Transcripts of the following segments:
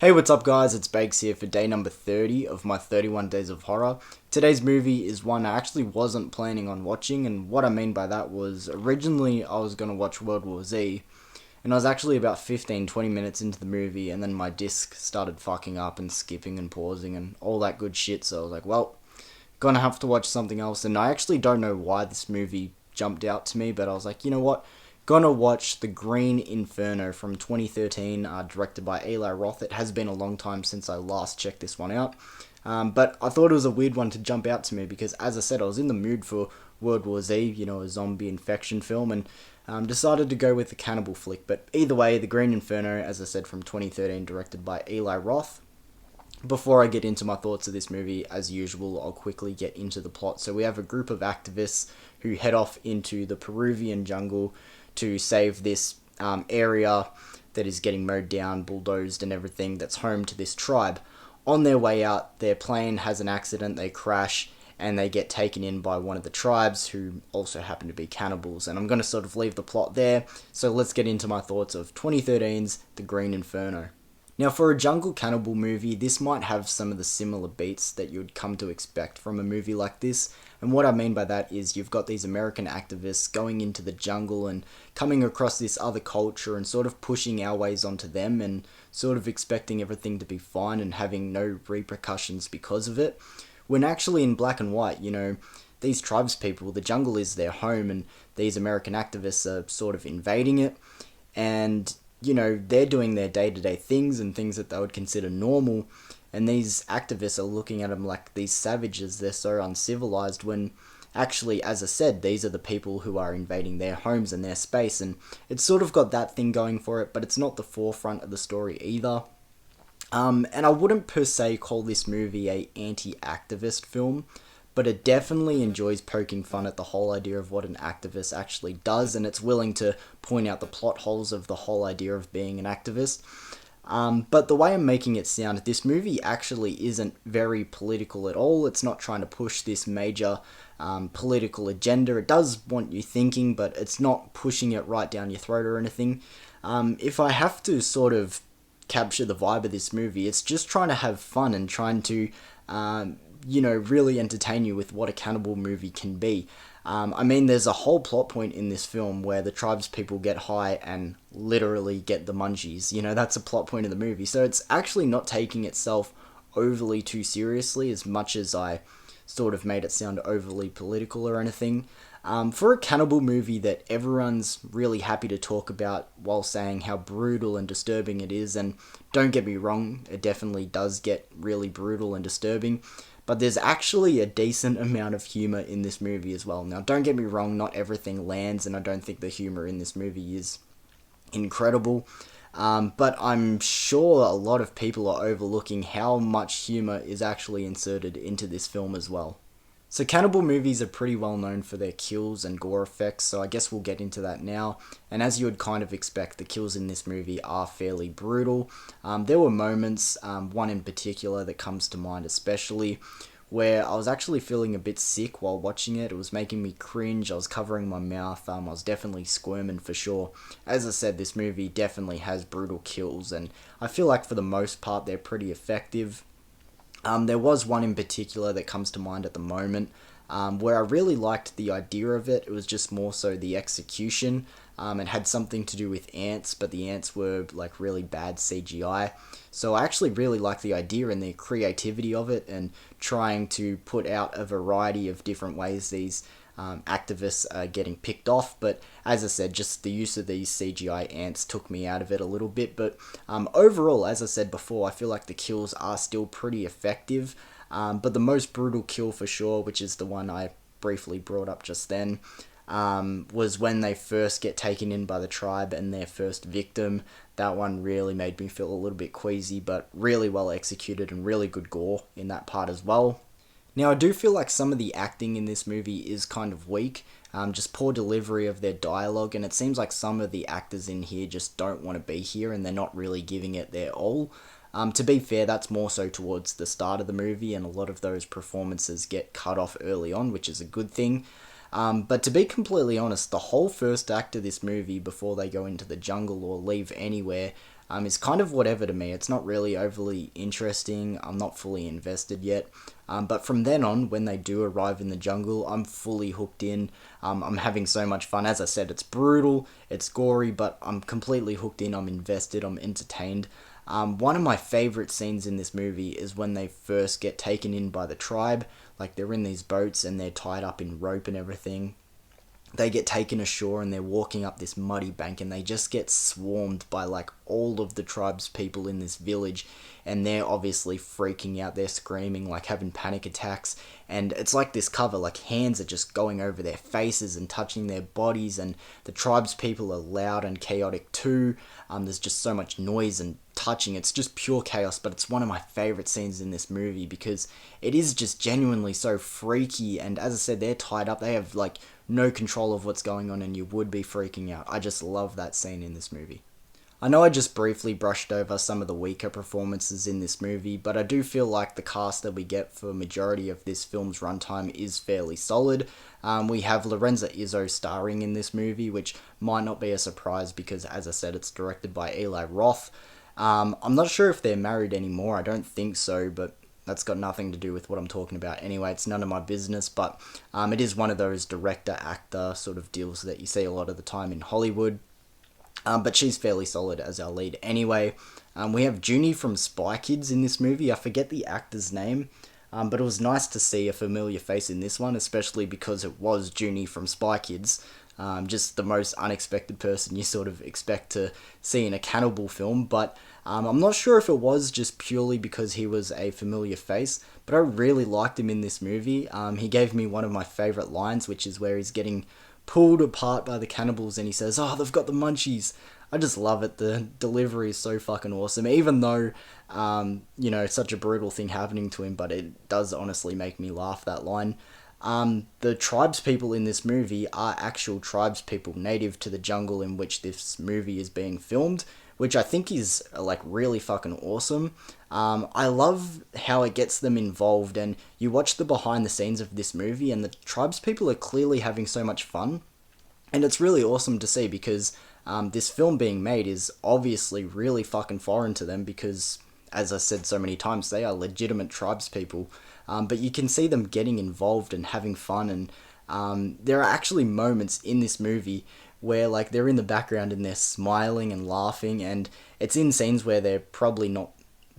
Hey, what's up guys, it's Bakes here for day number 30 of my 31 Days of Horror. Today's movie is one I actually wasn't planning on watching, and what I mean by that was originally I was going to watch World War Z, and I was actually about 15-20 minutes into the movie, and then my disc started fucking up and skipping and pausing and all that good shit, so I was like, well, gonna have to watch something else. And I actually don't know why this movie jumped out to me, but I was like, you know what? Gonna watch The Green Inferno from 2013, directed by Eli Roth. It has been a long time since I last checked this one out. But I thought it was a weird one to jump out to me because, as I said, I was in the mood for World War Z, a zombie infection film, and decided to go with the cannibal flick. But either way, The Green Inferno, as I said, from 2013, directed by Eli Roth. Before I get into my thoughts of this movie, as usual, I'll quickly get into the plot. So we have a group of activists who head off into the Peruvian jungle to save this area that is getting mowed down, bulldozed and everything, that's home to this tribe. On their way out, their plane has an accident, they crash, and they get taken in by one of the tribes who also happen to be cannibals. And I'm going to sort of leave the plot there, so let's get into my thoughts of 2013's The Green Inferno. Now, for a jungle cannibal movie, this might have some of the similar beats that you'd come to expect from a movie like this. And what I mean by that is you've got these American activists going into the jungle and coming across this other culture and sort of pushing our ways onto them and sort of expecting everything to be fine and having no repercussions because of it. When actually in black and white, these tribes people, the jungle is their home and these American activists are sort of invading it. And they're doing their day-to-day things and things that they would consider normal, and these activists are looking at them like these savages, they're so uncivilized, when actually, as I said, these are the people who are invading their homes and their space, and it's sort of got that thing going for it, but it's not the forefront of the story either. And I wouldn't per se call this movie a anti-activist film, but it definitely enjoys poking fun at the whole idea of what an activist actually does, and it's willing to point out the plot holes of the whole idea of being an activist. But the way I'm making it sound, this movie actually isn't very political at all. It's not trying to push this major political agenda. It does want you thinking, but it's not pushing it right down your throat or anything. If I have to sort of capture the vibe of this movie, it's just trying to have fun and trying to really entertain you with what a cannibal movie can be. There's a whole plot point in this film where the tribespeople get high and literally get the munchies. That's a plot point of the movie. So it's actually not taking itself overly too seriously as much as I sort of made it sound overly political or anything. For a cannibal movie that everyone's really happy to talk about while saying how brutal and disturbing it is, and don't get me wrong, it definitely does get really brutal and disturbing, but there's actually a decent amount of humour in this movie as well. Now, don't get me wrong, not everything lands, and I don't think the humour in this movie is incredible, but I'm sure a lot of people are overlooking how much humour is actually inserted into this film as well. So cannibal movies are pretty well known for their kills and gore effects, so I guess we'll get into that now. And as you would kind of expect, the kills in this movie are fairly brutal. There were moments, one in particular that comes to mind especially, where I was actually feeling a bit sick while watching it. It was making me cringe, I was covering my mouth, I was definitely squirming for sure. As I said, this movie definitely has brutal kills, and I feel like for the most part they're pretty effective. There was one in particular that comes to mind at the moment, where I really liked the idea of it. It was just more so the execution. It had something to do with ants, but the ants were like really bad CGI. So I actually really liked the idea and the creativity of it, and trying to put out a variety of different ways these activists are getting picked off. But as I said, just the use of these CGI ants took me out of it a little bit. But overall, as I said before, I feel like the kills are still pretty effective. But the most brutal kill for sure, which is the one I briefly brought up just then, was when they first get taken in by the tribe and their first victim. That one really made me feel a little bit queasy, but really well executed and really good gore in that part as well. Now, I do feel like some of the acting in this movie is kind of weak, just poor delivery of their dialogue, and it seems like some of the actors in here just don't want to be here and they're not really giving it their all. To be fair, that's more so towards the start of the movie, and a lot of those performances get cut off early on, which is a good thing. But to be completely honest, the whole first act of this movie, before they go into the jungle or leave anywhere, is kind of whatever to me. It's not really overly interesting. I'm not fully invested yet. But from then on, when they do arrive in the jungle, I'm fully hooked in. I'm having so much fun. As I said, it's brutal, it's gory, but I'm completely hooked in. I'm invested, I'm entertained. One of my favorite scenes in this movie is when they first get taken in by the tribe. Like, they're in these boats and they're tied up in rope and everything. They get taken ashore and they're walking up this muddy bank and they just get swarmed by like all of the tribe's people in this village, and they're obviously freaking out, they're screaming, like having panic attacks, and it's like this cover, like hands are just going over their faces and touching their bodies, and the tribe's people are loud and chaotic too. There's just so much noise and touching, it's just pure chaos, but it's one of my favorite scenes in this movie because it is just genuinely so freaky, and as I said, they're tied up, they have like no control of what's going on and you would be freaking out. I just love that scene in this movie. I know I just briefly brushed over some of the weaker performances in this movie, but I do feel like the cast that we get for a majority of this film's runtime is fairly solid. We have Lorenza Izzo starring in this movie, which might not be a surprise because, as I said, it's directed by Eli Roth. I'm not sure if they're married anymore, I don't think so, but that's got nothing to do with what I'm talking about anyway. It's none of my business, but it is one of those director-actor sort of deals that you see a lot of the time in Hollywood. But she's fairly solid as our lead anyway. We have Junie from Spy Kids in this movie. I forget the actor's name, but it was nice to see a familiar face in this one, especially because it was Junie from Spy Kids. Just the most unexpected person you sort of expect to see in a cannibal film, but I'm not sure if it was just purely because he was a familiar face, but I really liked him in this movie. He gave me one of my favourite lines, which is where he's getting pulled apart by the cannibals and he says, "Oh, they've got the munchies." I just love it. The delivery is so fucking awesome, even though, such a brutal thing happening to him, but it does honestly make me laugh, that line. The tribes people in this movie are actual tribes people native to the jungle in which this movie is being filmed, which I think is like really fucking awesome. I love how it gets them involved, and you watch the behind the scenes of this movie and the tribes people are clearly having so much fun, and it's really awesome to see because this film being made is obviously really fucking foreign to them because, as I said so many times, they are legitimate tribes people. But you can see them getting involved and having fun, and there are actually moments in this movie where like they're in the background and they're smiling and laughing, and it's in scenes where they're probably not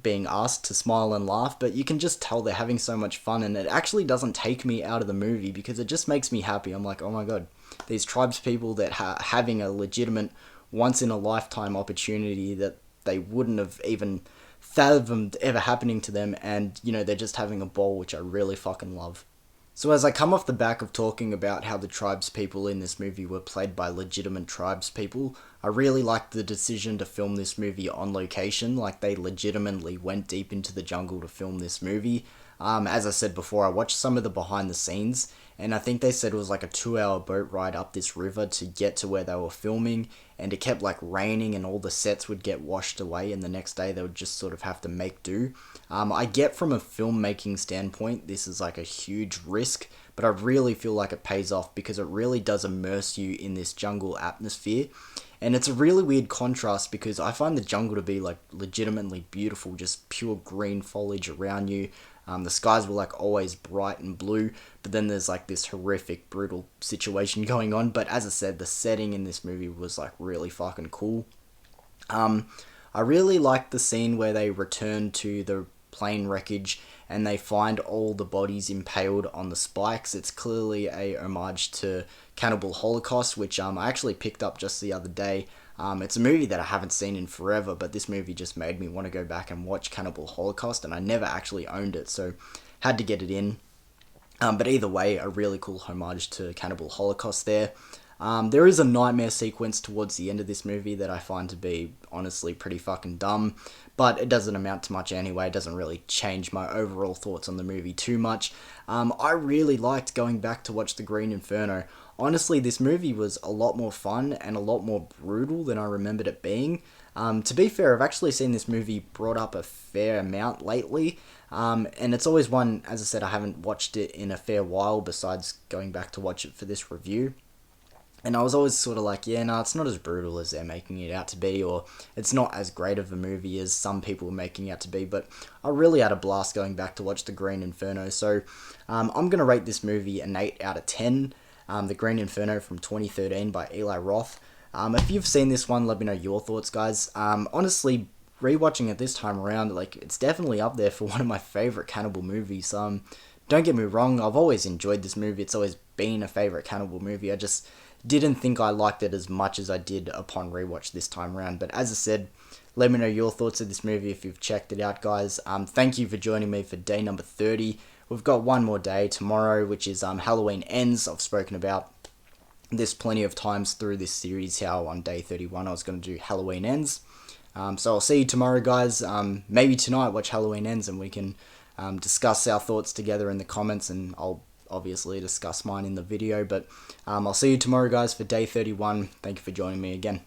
being asked to smile and laugh, but you can just tell they're having so much fun, and it actually doesn't take me out of the movie because it just makes me happy. I'm like, oh my god, these tribes people that having a legitimate once in a lifetime opportunity that they wouldn't have even fathomed ever happening to them, and they're just having a ball, which I really fucking love. So as I come off the back of talking about how the tribes people in this movie were played by legitimate tribes people, I really liked the decision to film this movie on location. Like, they legitimately went deep into the jungle to film this movie. As I said before, I watched some of the behind the scenes, and I think they said it was like a 2-hour boat ride up this river to get to where they were filming, and it kept like raining and all the sets would get washed away, and the next day they would just sort of have to make do. I get from a filmmaking standpoint this is like a huge risk, but I really feel like it pays off because it really does immerse you in this jungle atmosphere. And it's a really weird contrast because I find the jungle to be like legitimately beautiful, just pure green foliage around you. The skies were like always bright and blue, but then there's like this horrific, brutal situation going on. But as I said, the setting in this movie was like really fucking cool. I really liked the scene where they return to the plane wreckage and they find all the bodies impaled on the spikes. It's clearly a homage to Cannibal Holocaust, which I actually picked up just the other day. It's a movie that I haven't seen in forever, but this movie just made me want to go back and watch Cannibal Holocaust, and I never actually owned it, so had to get it in. But either way, a really cool homage to Cannibal Holocaust there. There is a nightmare sequence towards the end of this movie that I find to be honestly pretty fucking dumb, but it doesn't amount to much anyway. It doesn't really change my overall thoughts on the movie too much. I really liked going back to watch The Green Inferno. Honestly, this movie was a lot more fun and a lot more brutal than I remembered it being. To be fair, I've actually seen this movie brought up a fair amount lately, and it's always one, as I said, I haven't watched it in a fair while besides going back to watch it for this review. And I was always sort of like, yeah, no, it's not as brutal as they're making it out to be, or it's not as great of a movie as some people were making it out to be. But I really had a blast going back to watch The Green Inferno. So I'm going to rate this movie an 8 out of 10. The Green Inferno from 2013 by Eli Roth. If you've seen this one, let me know your thoughts, guys. Honestly, rewatching it this time around, like, it's definitely up there for one of my favorite cannibal movies. Don't get me wrong, I've always enjoyed this movie. It's always been a favorite cannibal movie. I just didn't think I liked it as much as I did upon rewatch this time around. But as I said, let me know your thoughts of this movie if you've checked it out, guys. Thank you for joining me for day number 30. We've got one more day tomorrow, which is Halloween Ends. I've spoken about this plenty of times through this series, how on day 31 I was going to do Halloween Ends. So I'll see you tomorrow, guys. Maybe tonight watch Halloween Ends and we can discuss our thoughts together in the comments, and I'll obviously discuss mine in the video. But I'll see you tomorrow, guys, for day 31. Thank you for joining me again.